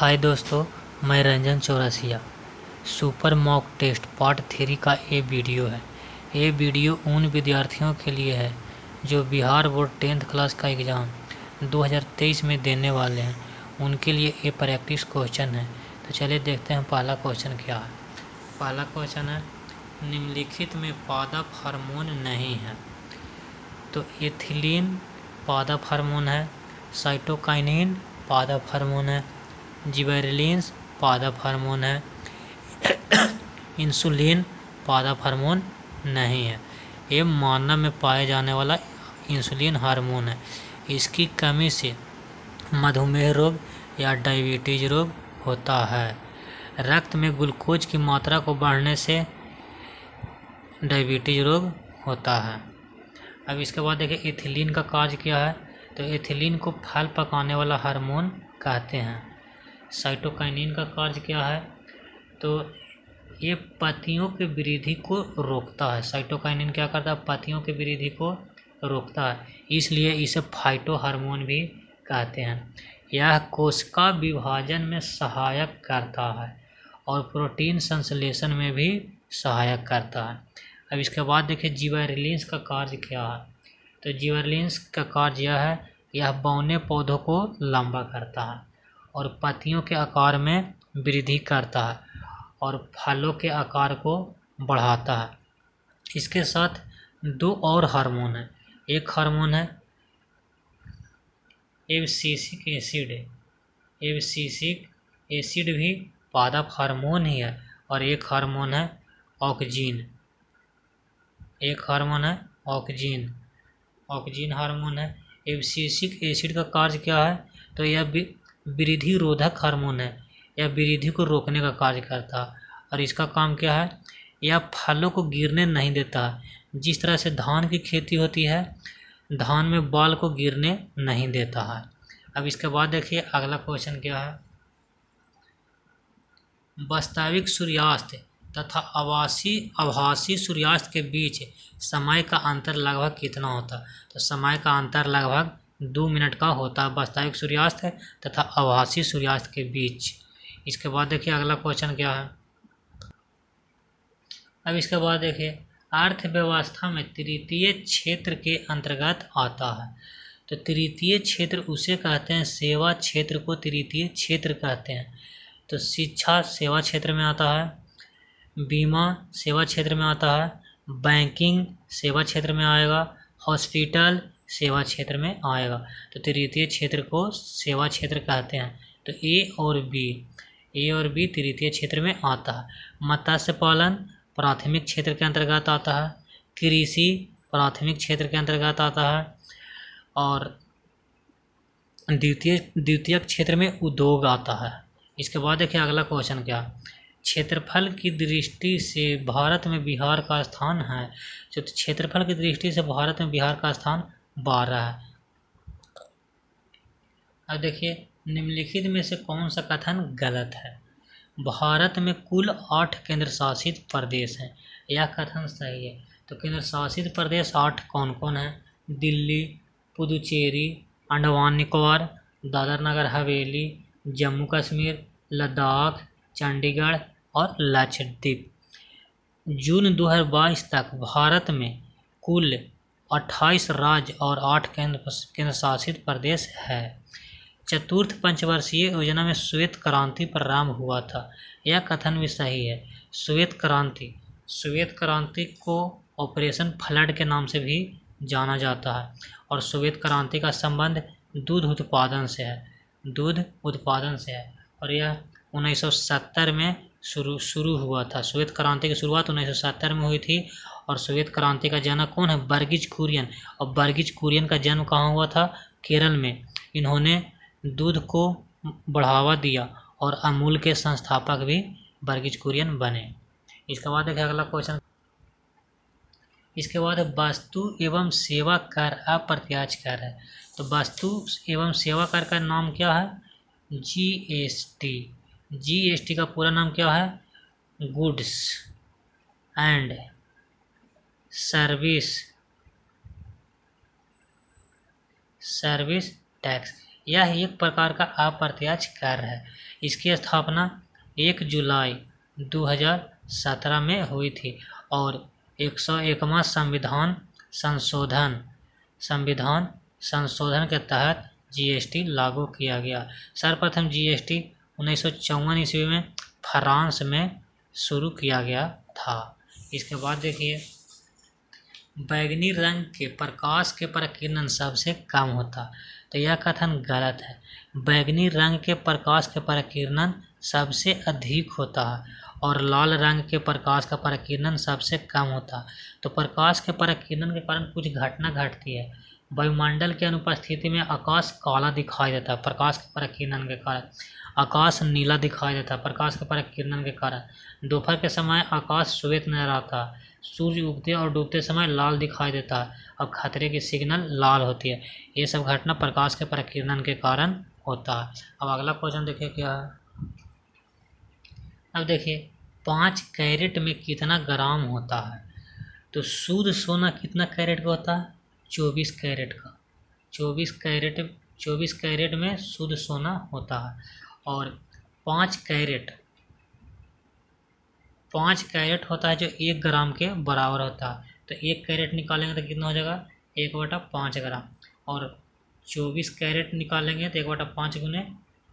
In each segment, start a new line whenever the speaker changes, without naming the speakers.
हाय दोस्तों, मैं Ranjan Chaurasia. Super mock test part 3 का ये वीडियो है। ये वीडियो उन विद्यार्थियों के लिए है जो बिहार बोर्ड 10th क्लास का एग्ज़ाम 2023 में देने वाले हैं। उनके लिए ये प्रैक्टिस क्वेश्चन है। तो चलिए देखते हैं पहला क्वेश्चन क्या है। पहला क्वेश्चन है, निम्नलिखित में पादप हार्मोन नहीं है। तो एथिलीन पादप हार्मोन है, साइटोकाइनिन पादप हार्मोन है, जिबरेलिन्स पादप हार्मोन है, इंसुलिन पादप हार्मोन नहीं है। ये मानव में पाए जाने वाला इंसुलिन हार्मोन है। इसकी कमी से मधुमेह रोग या डायबिटीज रोग होता है। रक्त में ग्लूकोज की मात्रा को बढ़ने से डायबिटीज रोग होता है। अब इसके बाद देखिए एथिलीन का कार्य क्या है। तो एथिलीन को फल पकाने वाला हार्मोन कहते हैं। साइटोकाइनिन का कार्य क्या है। तो ये पत्तियों के वृद्धि को रोकता है। साइटोकाइनिन क्या करता है, पत्तियों की वृद्धि को रोकता है, इसलिए इसे फाइटो हार्मोन भी कहते हैं। यह कोशिका विभाजन में सहायक करता है और प्रोटीन संश्लेषण में भी सहायक करता है। अब इसके बाद देखिए जिबरेलिन्स का कार्य क्या है। तो जिबरेलिन्स का कार्य यह है, यह बौने पौधों को लंबा करता है और पत्तियों के आकार में वृद्धि करता है और फलों के आकार को बढ़ाता है। इसके साथ दो और हार्मोन है। एक हार्मोन है एब्सिसिक एसिड। एब्सिसिक एसिड भी पादप हार्मोन ही है। और एक हार्मोन है ऑक्जिन। एक हार्मोन है ऑक्जिन। ऑक्जिन हार्मोन है। एब्सिसिक एसिड का कार्य क्या है। तो यह वृद्धि रोधक हार्मोन है। यह वृद्धि को रोकने का कार्य करता है और इसका काम क्या है, यह फलों को गिरने नहीं देता है। जिस तरह से धान की खेती होती है, धान में बाल को गिरने नहीं देता है। अब इसके बाद देखिए अगला क्वेश्चन क्या है। वास्तविक सूर्यास्त तथा आभासी सूर्यास्त के बीच समय का अंतर लगभग कितना होता है। तो समय का अंतर लगभग 2 मिनट का होता है वास्तविक सूर्यास्त तथा आभासी सूर्यास्त के बीच। इसके बाद देखिए अगला क्वेश्चन क्या है। अब इसके बाद देखिए अर्थव्यवस्था में तृतीय क्षेत्र के अंतर्गत आता है। तो तृतीय क्षेत्र उसे कहते हैं, सेवा क्षेत्र को तृतीय क्षेत्र कहते हैं। तो शिक्षा सेवा क्षेत्र में आता है, बीमा सेवा क्षेत्र में आता है, बैंकिंग सेवा क्षेत्र में आएगा, हॉस्पिटल सेवा क्षेत्र में आएगा। तो तृतीय क्षेत्र को सेवा क्षेत्र कहते हैं। तो ए और बी तृतीय क्षेत्र में आता है। मत्स्य पालन प्राथमिक क्षेत्र के अंतर्गत आता है, कृषि प्राथमिक क्षेत्र के अंतर्गत आता है और द्वितीयक क्षेत्र में उद्योग आता है। इसके बाद देखिए अगला क्वेश्चन क्या, क्षेत्रफल की दृष्टि से भारत में बिहार का स्थान है। जो क्षेत्रफल की दृष्टि से भारत में बिहार का स्थान 12 है। अब देखिए निम्नलिखित में से कौन सा कथन गलत है। भारत में कुल 8 केंद्र शासित प्रदेश हैं, यह कथन सही है। तो केंद्र शासित प्रदेश 8 कौन कौन है। दिल्ली, पुदुचेरी, अंडमान निकोबार, दादर नगर हवेली, जम्मू कश्मीर, लद्दाख, चंडीगढ़ और लक्षद्वीप। जून 2022 तक भारत में कुल 28 राज्य और 8 केंद्र शासित प्रदेश है। चतुर्थ पंचवर्षीय योजना में श्वेत क्रांति प्रारंभ हुआ था, यह कथन भी सही है। श्वेत क्रांति को ऑपरेशन फ्लड के नाम से भी जाना जाता है और श्वेत क्रांति का संबंध दूध उत्पादन से है और यह 1970 में शुरू हुआ था। श्वेत क्रांति की शुरुआत 1970 में हुई थी और श्वेत क्रांति का जनक कौन है, वर्गीज कुरियन। और वर्गीज कुरियन का जन्म कहाँ हुआ था, केरल में। इन्होंने दूध को बढ़ावा दिया और अमूल के संस्थापक भी वर्गीज कुरियन बने। इसके बाद देखिए अगला क्वेश्चन। इसके बाद वस्तु एवं सेवा कर अप्रत्यक्ष कर है। तो वस्तु एवं सेवा कर का नाम क्या है, जीएसटी। जीएसटी का पूरा नाम क्या है, गुड्स एंड सर्विस टैक्स। यह एक प्रकार का अप्रत्यक्ष कर है। इसकी स्थापना 1 जुलाई 2017 में हुई थी और 101वां संविधान संशोधन के तहत जीएसटी लागू किया गया। सर्वप्रथम जीएसटी 1954 ईस्वी में फ्रांस में शुरू किया गया था। इसके बाद देखिए, बैगनी रंग के प्रकाश के प्रकीर्णन सबसे कम होता है, तो यह कथन गलत है। बैगनी रंग के प्रकाश के प्रकीर्णन सबसे अधिक होता है और लाल रंग के प्रकाश का प्रकीर्णन सबसे कम होता है। तो प्रकाश के प्रकीर्णन के कारण कुछ घटना घटती है। वायुमंडल की अनुपस्थिति में आकाश काला दिखाई देता है प्रकाश के प्रकीर्णन के कारण। आकाश नीला दिखाई देता है प्रकाश के प्रकीर्णन के कारण। दोपहर के समय आकाश श्वेत नजर आता है। सूर्य उगते और डूबते समय लाल दिखाई देता है और खतरे की सिग्नल लाल होती है। ये सब घटना प्रकाश के प्रकीर्णन के कारण होता है। अब अगला क्वेश्चन देखिए क्या है। अब देखिए, 5 कैरेट में कितना ग्राम होता है? तो शुद्ध सोना कितना कैरेट का होता है? 24 कैरेट का। 24 कैरेट में शुद्ध सोना होता है। और 5 कैरेट होता है जो 1 ग्राम के बराबर होता है। तो 1 कैरेट निकालेंगे तो कितना हो जाएगा? 1/5 ग्राम। और 24 कैरेट निकालेंगे तो 1/5 गुने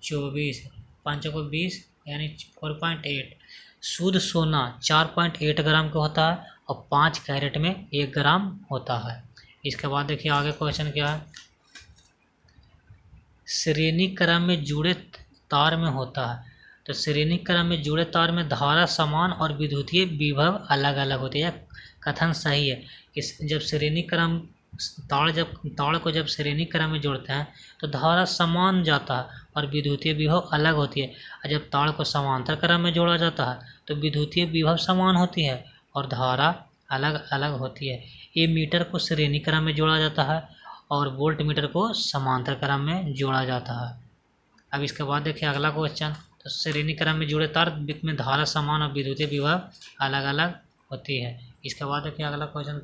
24, 5 को 20 यानी 4.8। शुद्ध सोना 4.8 ग्राम का होता है और 5 कैरेट में 1 ग्राम होता है। इसके बाद देखिए आगे क्वेश्चन क्या है। श्रेणी क्रम में जुड़े तार में होता है। तो श्रेणी क्रम में जुड़े तार में धारा समान और विद्युतीय विभव अलग अलग होती है। कथन सही है कि जब श्रेणी क्रम तार को जब श्रेणी क्रम में जोड़ते हैं तो धारा समान जाता है और विद्युतीय विभव अलग होती है। और जब तार को समांतर क्रम में जोड़ा जाता है तो विद्युतीय विभव समान होती है और धारा अलग अलग होती है। ये मीटर को श्रेणी क्रम में जोड़ा जाता है और वोल्ट मीटर को समांतर क्रम में जोड़ा जाता है। अब इसके बाद देखिए अगला क्वेश्चन। तो श्रेणी क्रम में जुड़े तार में धारा समान और विद्युतीय विभव अलग अलग होती है। इसके बाद देखिए अगला क्वेश्चन।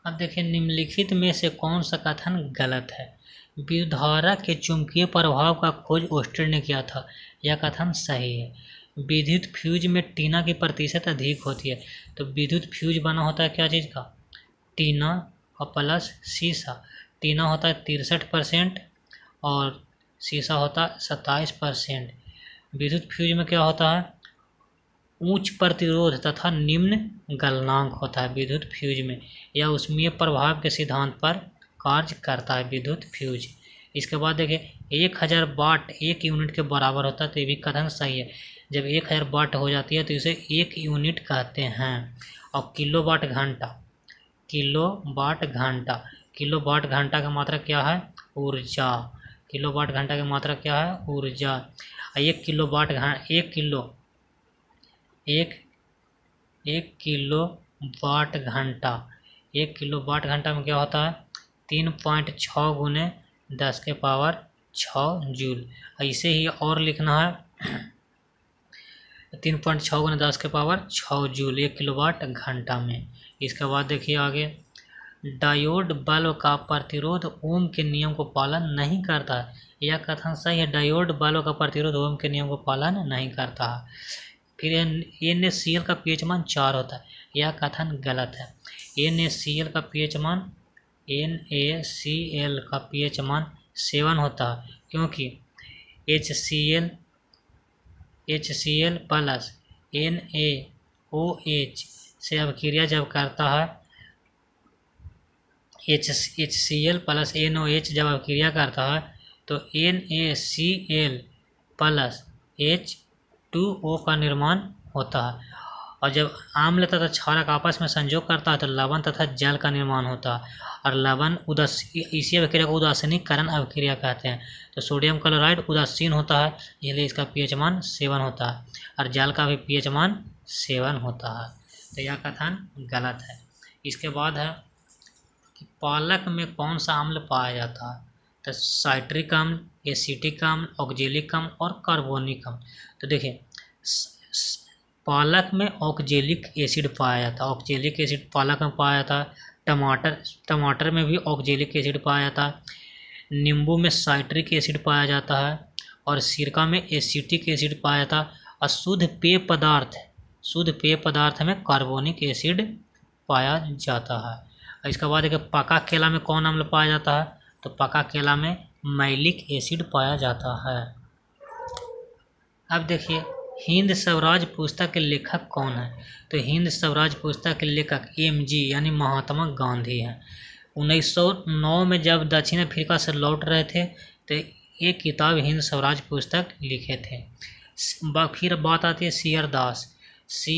अब देखिए, निम्नलिखित में से कौन सा कथन गलत है? विद्युत धारा के चुंबकीय प्रभाव का खोज ओस्टेड ने किया था। यह कथन सही है। विद्युत फ्यूज में टीना की प्रतिशत अधिक होती है। तो विद्युत फ्यूज बना होता है क्या चीज़ का? टीना और प्लस शीशा। टीना होता है 63% और शीशा होता है 27%। विद्युत फ्यूज में क्या होता है? उच्च प्रतिरोध तथा निम्न गलनांक होता है विद्युत फ्यूज में। यह ऊष्मीय प्रभाव के सिद्धांत पर कार्य करता है विद्युत फ्यूज। इसके बाद देखिए, 1000 वाट 1 यूनिट के बराबर होता है। तो ये भी कथन सही है। जब 1000 वाट हो जाती है तो इसे 1 यूनिट कहते हैं। और किलोवाट घंटा का मात्रा क्या है? ऊर्जा। किलोवाट घंटा की मात्रा क्या है? ऊर्जा। 1 किलोवाट घंटा में क्या होता है? 3.6 गुने 10⁶ जूल। ऐसे ही और लिखना है 3.6 गुने 10⁶ जूल 1 किलोवाट घंटा में। इसके बाद देखिए आगे, डायोड बल्ब का प्रतिरोध ओम के नियम को पालन नहीं करता है। यह कथन सही है। डायोड बल्ब का प्रतिरोध ओम के नियम को पालन नहीं करता है। फिर NaCl का pH मान 4 होता है। यह कथन गलत है। NaCl का pH मान 7 होता है, क्योंकि HCl प्लस NaOH से अभिक्रिया जब करता है, HCl प्लस NaOH जब अभिक्रिया करता है तो NaCl प्लस H2O का निर्माण होता है। और जब आम्ल तथा क्षारक आपस में संयोग करता है तो लवण तथा जल का निर्माण होता है। और लवण इसी अभिक्रिया को उदासीनीकरण अभिक्रिया कहते हैं। तो सोडियम क्लोराइड उदासीन होता है, इसलिए इसका pH मान 7 होता है। और जल का भी pH मान 7 होता है। तो यह कथन गलत है। इसके बाद है कि पालक में कौन सा अम्ल पाया जाता है? तो साइट्रिक अम्ल, एसिटिक अम्ल, ऑक्जेलिक अम्ल और कार्बोनिक अम्ल। तो देखिए, पालक में ऑक्जेलिक एसिड पाया जाता है। ऑक्जेलिक एसिड पालक में पाया जाता है। टमाटर में भी ऑक्जेलिक एसिड पाया जाता है। नींबू में साइट्रिक एसिड पाया जाता है और सिरका में एसिटिक एसिड पाया जाता है और शुद्ध पेय पदार्थ में कार्बोनिक एसिड पाया जाता है। इसके बाद देखिए पका केला में कौन अम्ल पाया जाता है, तो पका केला में मैलिक एसिड पाया जाता है। अब देखिए हिंद स्वराज पुस्तक के लेखक कौन है, तो हिंद स्वराज पुस्तक के लेखक MG यानी महात्मा गांधी हैं। 1909 में जब दक्षिण अफ्रीका से लौट रहे थे तो एक किताब हिंद स्वराज पुस्तक लिखे थे। फिर बात आती है सी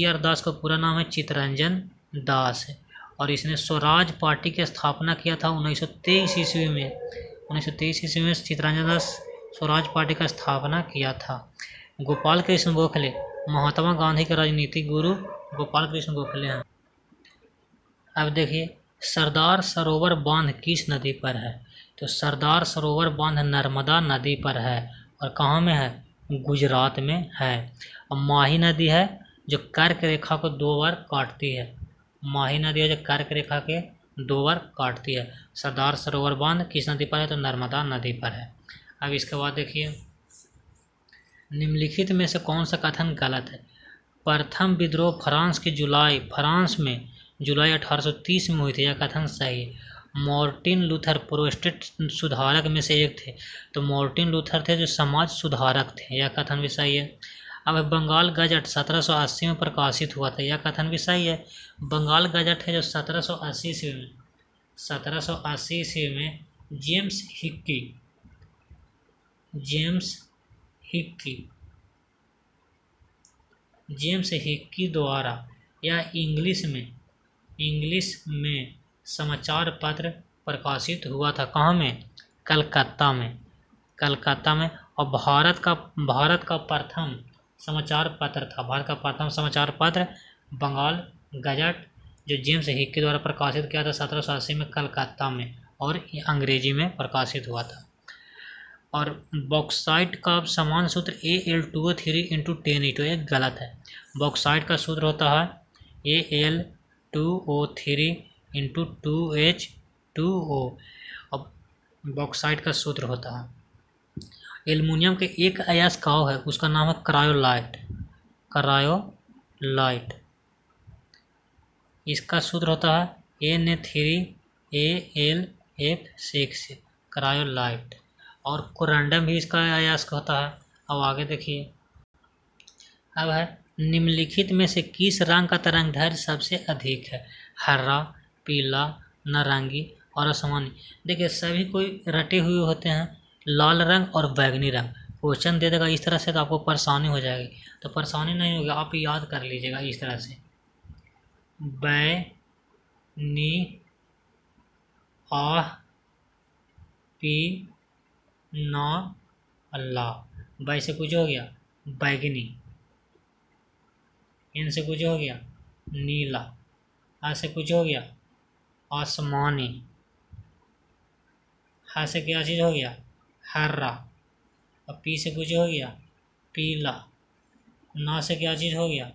आर दास का पूरा नाम है चित्तरंजन दास है और इसने स्वराज पार्टी की स्थापना किया था 1923 ईस्वी में। 1923 ईस्वी में चित्तरंजन दास स्वराज पार्टी का स्थापना किया था। गोपाल कृष्ण गोखले महात्मा गांधी के राजनीतिक गुरु गोपाल कृष्ण गोखले हैं। अब देखिए सरदार सरोवर बांध किस नदी पर है, तो सरदार सरोवर बांध नर्मदा नदी पर है और कहाँ में है, गुजरात में है। और माही नदी है जो कर्क रेखा को 2 बार काटती है, माही नदी है जो कर्क रेखा के 2 बार काटती है। सरदार सरोवर बांध किस नदी पर है, तो नर्मदा नदी पर है। अब इसके बाद देखिए निम्नलिखित में से कौन सा कथन गलत है। प्रथम विद्रोह फ्रांस में जुलाई 1830 में हुई थी, यह कथन सही है। मार्टिन लूथर प्रोटेस्टेंट सुधारक में से एक थे, तो मार्टिन लूथर थे जो समाज सुधारक थे, यह कथन भी सही है। अब बंगाल गजट 1780 में प्रकाशित हुआ था, यह कथन भी सही है। बंगाल गजट है जो 1780 ईस्वी में जेम्स हिक्की द्वारा यह इंग्लिश में समाचार पत्र प्रकाशित हुआ था। कहाँ में, कलकत्ता में। और भारत का प्रथम समाचार पत्र था, भारत का प्रथम समाचार पत्र बंगाल गजट जो जेम्स हिक्की द्वारा प्रकाशित किया था 1780 में कलकत्ता में, और ये अंग्रेजी में प्रकाशित हुआ था। और बॉक्साइट का समान सूत्र Al2O3 × 10E2 एक गलत है। बॉक्साइट का सूत्र होता है Al2O3 × 2H2O। अब बॉक्साइट का सूत्र होता है। एल्युमिनियम के एक अयस्काव है, उसका नाम है क्रायोलाइट। इसका सूत्र होता है Na3Al F6 क्रायोलाइट। और कोरंडम भी इसका अयस्क होता है। अब आगे देखिए, अब है निम्नलिखित में से किस रंग का तरंगदैर्घ्य सबसे अधिक है, हरा, पीला, नारंगी और आसमानी। देखिए सभी कोई रटे हुए होते हैं, लाल रंग और बैगनी रंग। क्वेश्चन दे देगा इस तरह से तो आपको परेशानी हो जाएगी, तो परेशानी नहीं होगी, आप याद कर लीजिएगा इस तरह से। बैनी आह पी ना अल्लाह। बै से कुछ हो गया बैगनी, इन से कुछ हो गया नीला, आ से कुछ हो गया आसमानी, हा से क्या चीज़ हो गया हरा, और पी से कुछ हो गया पीला, ना से क्या चीज़ हो गया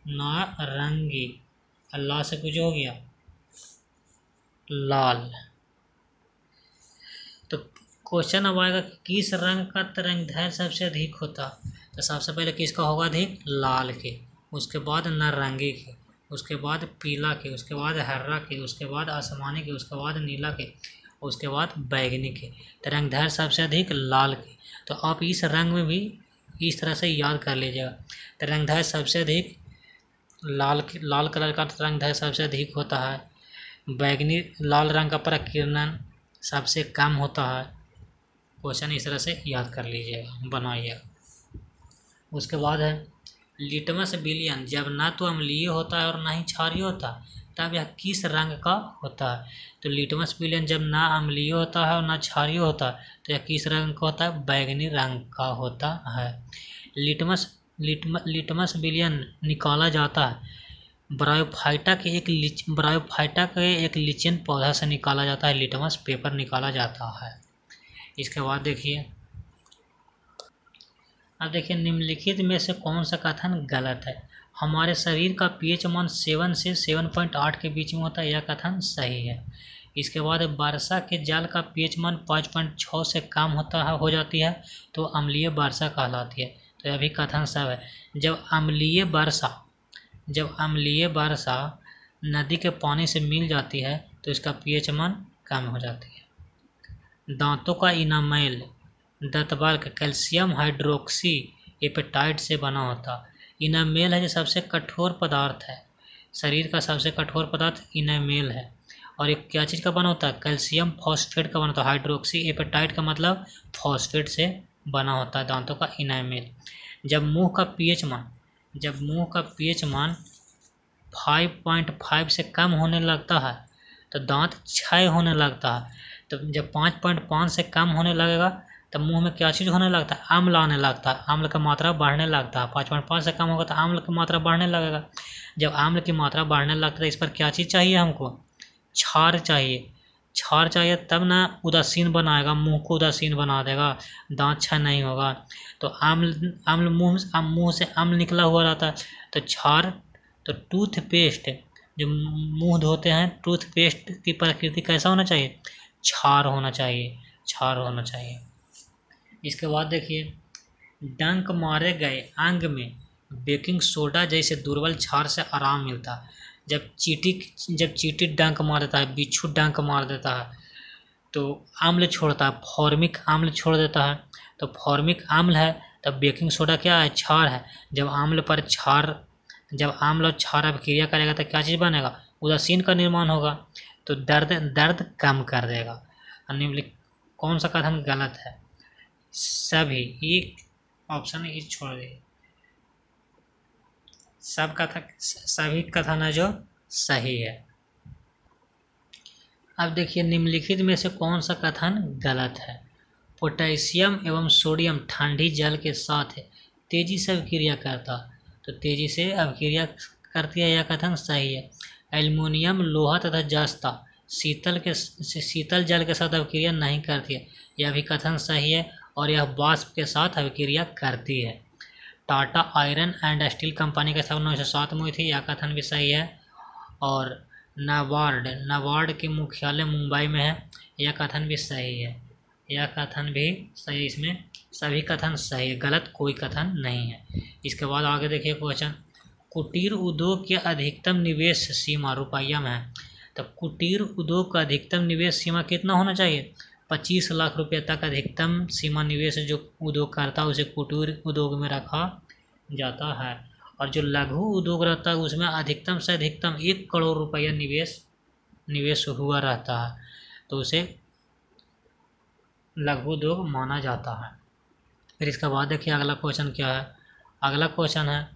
नारंगी, अल्लाह से कुछ हो गया लाल। तो क्वेश्चन अब आएगा कि किस रंग का तरंगदैर्घ्य सबसे अधिक होता, तो सबसे पहले किसका होगा अधिक, लाल के, उसके बाद नारंगी के, उसके बाद पीला के, उसके बाद हरा के, उसके बाद आसमानी के, उसके बाद नीला के, उसके बाद बैगनी के। तरंगदैर्घ्य सबसे अधिक लाल के। तो आप इस रंग में भी इस तरह से याद कर लीजिएगा, तरंगदैर्घ्य सबसे अधिक लाल कलर का तरंगदैर्घ्य सबसे अधिक होता है, बैगनी लाल रंग का प्रकीर्णन सबसे कम होता है। क्वेश्चन इस तरह से याद कर लीजिएगा, बनाइएगा। उसके बाद है लिटमस विलयन जब ना तो अम्लीय होता है और ना ही क्षारीय होता, तब यह किस रंग का होता है। तो लिटमस विलयन जब ना अम्लीय होता है और ना क्षारीय होता है, तो यह किस रंग का होता है, बैगनी रंग का होता है। लिटमस विलयन निकाला जाता है ब्रायोफाइटा के एक लिचेन पौधा से निकाला जाता है, लिटमस पेपर निकाला जाता है। इसके बाद देखिए, अब देखिए निम्नलिखित में से कौन सा कथन गलत है। हमारे शरीर का pH मान 7 से 7.8 के बीच में होता है, यह कथन सही है। इसके बाद वर्षा के जल का पीएच मान 5.6 से कम हो जाती है तो अम्लीय वर्षा कहलाती है। तो यह भी कथन सब है। जब अम्लीय वर्षा नदी के पानी से मिल जाती है तो इसका पीएच मान कम हो जाती है। दांतों का इनामेल दंतबाल्क कैल्शियम हाइड्रोक्सी एपेटाइट से बना होता। इनामेल है जो सबसे कठोर पदार्थ है, शरीर का सबसे कठोर पदार्थ इनामेल है। और एक क्या चीज़ का बना होता है? कैल्शियम फॉस्फेट का बना होता है। हाइड्रोक्सी एपेटाइट का मतलब फॉस्फेट से बना होता है दांतों का इनामेल। जब मुंह का पीएच मान 5.5 से कम होने लगता है तो दांत क्षय होने लगता है। तो जब 5.5 से कम होने लगेगा तब मुंह में क्या चीज़ होने लगता है? अम्ल आने लगता है, अम्ल का मात्रा बढ़ने लगता है। 5.5 से कम होगा तो अम्ल की मात्रा बढ़ने लगेगा। जब अम्ल की मात्रा बढ़ने लगता है तो इस पर क्या चीज़ चाहिए हमको? क्षार चाहिए तब ना उदासीन बनाएगा, मुंह को उदासीन बना देगा, दांत क्षय नहीं होगा। तो अम्ल मुंह से अम्ल निकला हुआ रहता है तो क्षार। तो टूथपेस्ट जो मुंह धोते हैं, टूथपेस्ट की प्रकृति कैसा होना चाहिए? क्षार होना चाहिए। इसके बाद देखिए, डंक मारे गए अंग में बेकिंग सोडा जैसे दुर्बल क्षार से आराम मिलता है। जब चींटी डंक मार देता है, बिच्छू डंक मार देता है तो अम्ल छोड़ता है, फॉर्मिक अम्ल छोड़ देता है। तो फॉर्मिक अम्ल है तब बेकिंग सोडा क्या है? क्षार है। जब अम्ल और क्षार अभिक्रिया करेगा तो क्या चीज़ बनेगा? उदासीन का निर्माण होगा। तो दर्द कम कर देगा। निम्नलिखित कौन सा कथन गलत है? सभी, एक ऑप्शन इस छोड़ दे, सभी कथन है जो सही है। अब देखिए, निम्नलिखित में से कौन सा कथन गलत है? पोटेशियम एवं सोडियम ठंडी जल के साथ तेजी से अभिक्रिया करता, तो तेजी से अभिक्रिया करती है, यह कथन सही है। एल्युमिनियम, लोहा तथा जस्ता शीतल जल के साथ अभिक्रिया नहीं करती है, यह भी कथन सही है। और यह वाष्प के साथ अभिक्रिया करती है। Tata iron and steel company की स्थापना 1907 में हुई थी, यह कथन भी सही है। और नाबार्ड की मुख्यालय मुंबई में है, यह कथन भी सही है। इसमें सभी कथन सही है, गलत कोई कथन नहीं है। इसके बाद आगे देखिए क्वेश्चन, कुटीर उद्योग की अधिकतम निवेश सीमा रुपया में है। तो कुटीर उद्योग का अधिकतम निवेश सीमा कितना होना चाहिए? 25 लाख रुपये तक अधिकतम सीमा निवेश जो उद्योग करता है उसे कुटीर उद्योग में रखा जाता है। और जो लघु उद्योग रहता है उसमें अधिकतम से अधिकतम 1 करोड़ रुपया निवेश हुआ रहता है, तो उसे लघु उद्योग माना जाता है। फिर इसके बाद देखिए अगला क्वेश्चन क्या है। अगला क्वेश्चन है,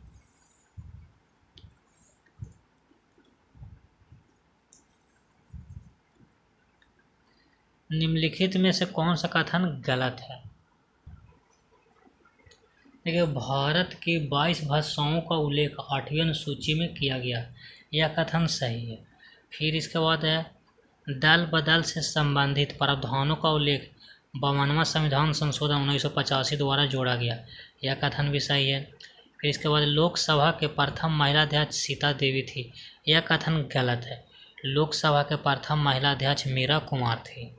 निम्नलिखित में से कौन सा कथन गलत है? देखिए, भारत की 22 भाषाओं का उल्लेख 8वीं अनुसूची में किया गया, यह कथन सही है। फिर इसके बाद है, दल बदल से संबंधित प्रावधानों का उल्लेख 52वां संविधान संशोधन 1985 द्वारा जोड़ा गया, यह कथन भी सही है। फिर इसके बाद लोकसभा के प्रथम महिला अध्यक्ष सीता देवी थी, यह कथन गलत है। लोकसभा के प्रथम महिला अध्यक्ष मीरा कुमार थी।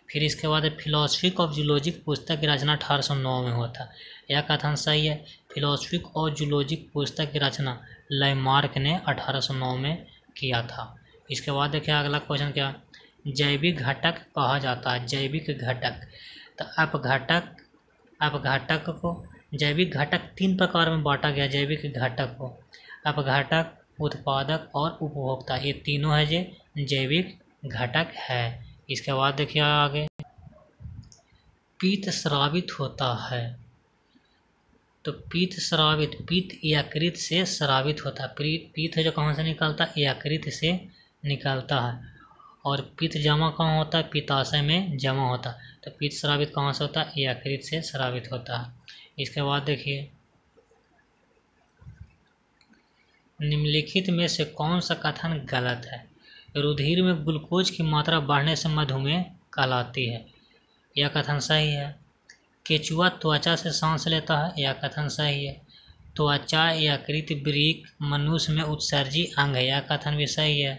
फिर इसके बाद फिलॉसफी ऑफ जूलॉजी पुस्तक की रचना 1809 में हुआ था, यह कथन सही है। फिलॉसफी ऑफ जूलॉजी पुस्तक की रचना लैमार्क ने 1809 में किया था। इसके बाद देखिए अगला क्वेश्चन क्या, जैविक घटक कहा जाता है, जैविक घटक। तो अपघटक को जैविक घटक 3 प्रकार में बांटा गया। जैविक घटक को अपघटक, उत्पादक और उपभोक्ता, ये तीनों है जो जैविक घटक है। इसके बाद देखिए आगे, पीत स्रावित होता है। तो पीत यकृत से स्रावित होता है। पीत है जो कहाँ से निकलता है? यकृत से निकलता है। और पीत जमा कहाँ होता है? पित्ताशय में जमा होता है। तो पीत स्रावित कहाँ से होता है? यकृत से स्रावित होता है। इसके बाद देखिए, निम्नलिखित में से कौन सा कथन गलत है? रुधिर में ग्लूकोज की मात्रा बढ़ने से मधुमेह कहलाती है, यह कथन सही है। केचुआ त्वचा से सांस लेता है, यह कथन सही है। त्वचा यकृत वृक्क मनुष्य में उत्सर्जी अंग है, यह कथन भी सही है।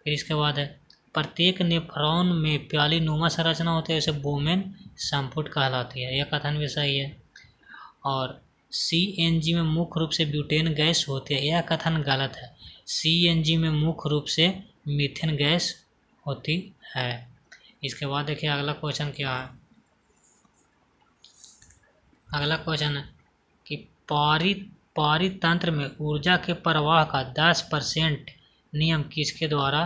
फिर इसके बाद है, प्रत्येक नेफ्रॉन में प्यालीनुमा संरचना होती है, इसे बोमेन संपुट कहलाती है। यह कथन भी सही है। और CNG में मुख्य रूप से ब्यूटेन गैस होती है, यह कथन गलत है। CNG में मुख्य रूप से मीथेन गैस होती है। इसके बाद देखिए अगला क्वेश्चन क्या है। अगला क्वेश्चन है कि पारितंत्र में ऊर्जा के प्रवाह का 10% नियम किसके द्वारा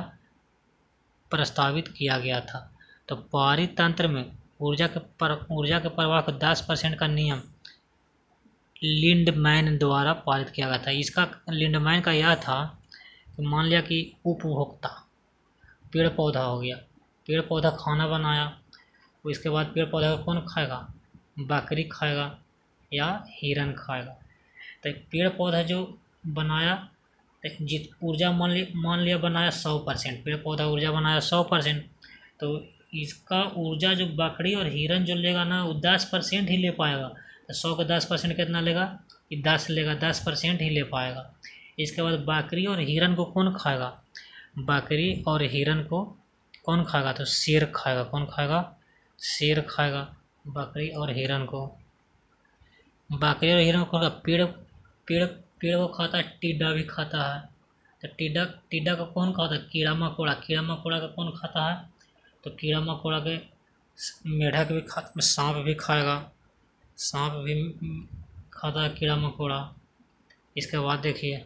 प्रस्तावित किया गया था। तो पारितंत्र में ऊर्जा के प्रवाह का 10% का नियम लिंडमैन द्वारा पारित किया गया था। इसका लिंडमैन का यह था कि मान लिया कि उपभोक्ता पेड़ पौधा हो गया, पेड़ पौधा खाना बनाया, उसके बाद पेड़ पौधा को कौन खाएगा, बकरी खाएगा या हिरन खाएगा। तो पेड़ पौधा जो बनाया जित ऊर्जा मान लिया बनाया 100%, पेड़ पौधा ऊर्जा बनाया 100%, तो इसका ऊर्जा जो बकरी और हिरन जो लेगा ना वो 10% ही ले पाएगा। तो 100 का 10% कितना लेगा कि 10 लेगा, 10% ही ले पाएगा। इसके बाद बकरी और हिरन को कौन खाएगा, बकरी और हिरन को कौन खाएगा, तो शेर खाएगा। कौन खाएगा, शेर खाएगा बकरी और हिरन को। बकरी और हिरन को पेड़ को खाता है, टिड्डा भी खाता है। तो टिड्डा को कौन खाता है, कीड़ा मकोड़ा का कौन खाता है, तो कीड़ा मकोड़ा के मेढक भी खाता, सांप भी खाएगा, सांप भी खाता है कीड़ा मकोड़ा। इसके बाद देखिए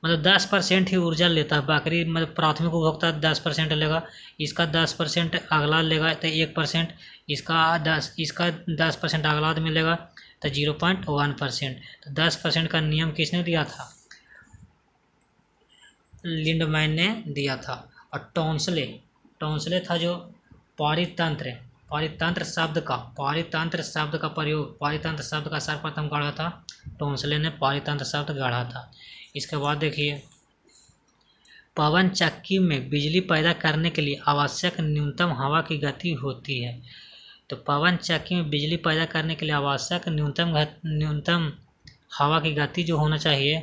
मतलब 10% ही ऊर्जा लेता है बकरी, मतलब प्राथमिक उपभोक्ता 10% लेगा, इसका 10% अगला लेगा तो 1%, इसका 10% अगला आदमी लेगा तो 0.1%। तो 10% का नियम किसने दिया था, लिंडमैन ने दिया था। और टॉन्सले था जो पारितंत्र शब्द का प्रयोग, पारितंत्र शब्द का सर्वप्रथम गढ़ा था टॉन्सले ने, पारितंत्र शब्द गढ़ा था। इसके बाद देखिए पवन चक्की में बिजली पैदा करने के लिए आवश्यक न्यूनतम हवा की गति होती है। तो पवन चक्की में बिजली पैदा करने के लिए आवश्यक न्यूनतम हवा की गति जो होना चाहिए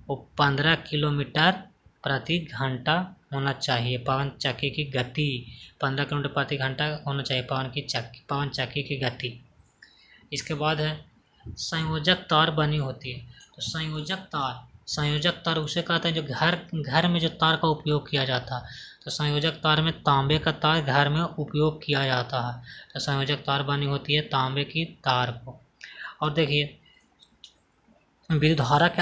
वो 15 किलोमीटर प्रति घंटा होना चाहिए। पवन चक्की की गति 15 किलोमीटर प्रति घंटा होना चाहिए, पवन चक्की की गति। इसके बाद है संयोजक तार बनी होती है। तो संयोजक तार उसे कहते हैं जो घर में जो तार का उपयोग किया जाता है। तो संयोजक तार में तांबे का तार घर में उपयोग किया जाता है। तो संयोजक तार बनी होती है तांबे की तार को। और देखिए विद्युत धारा के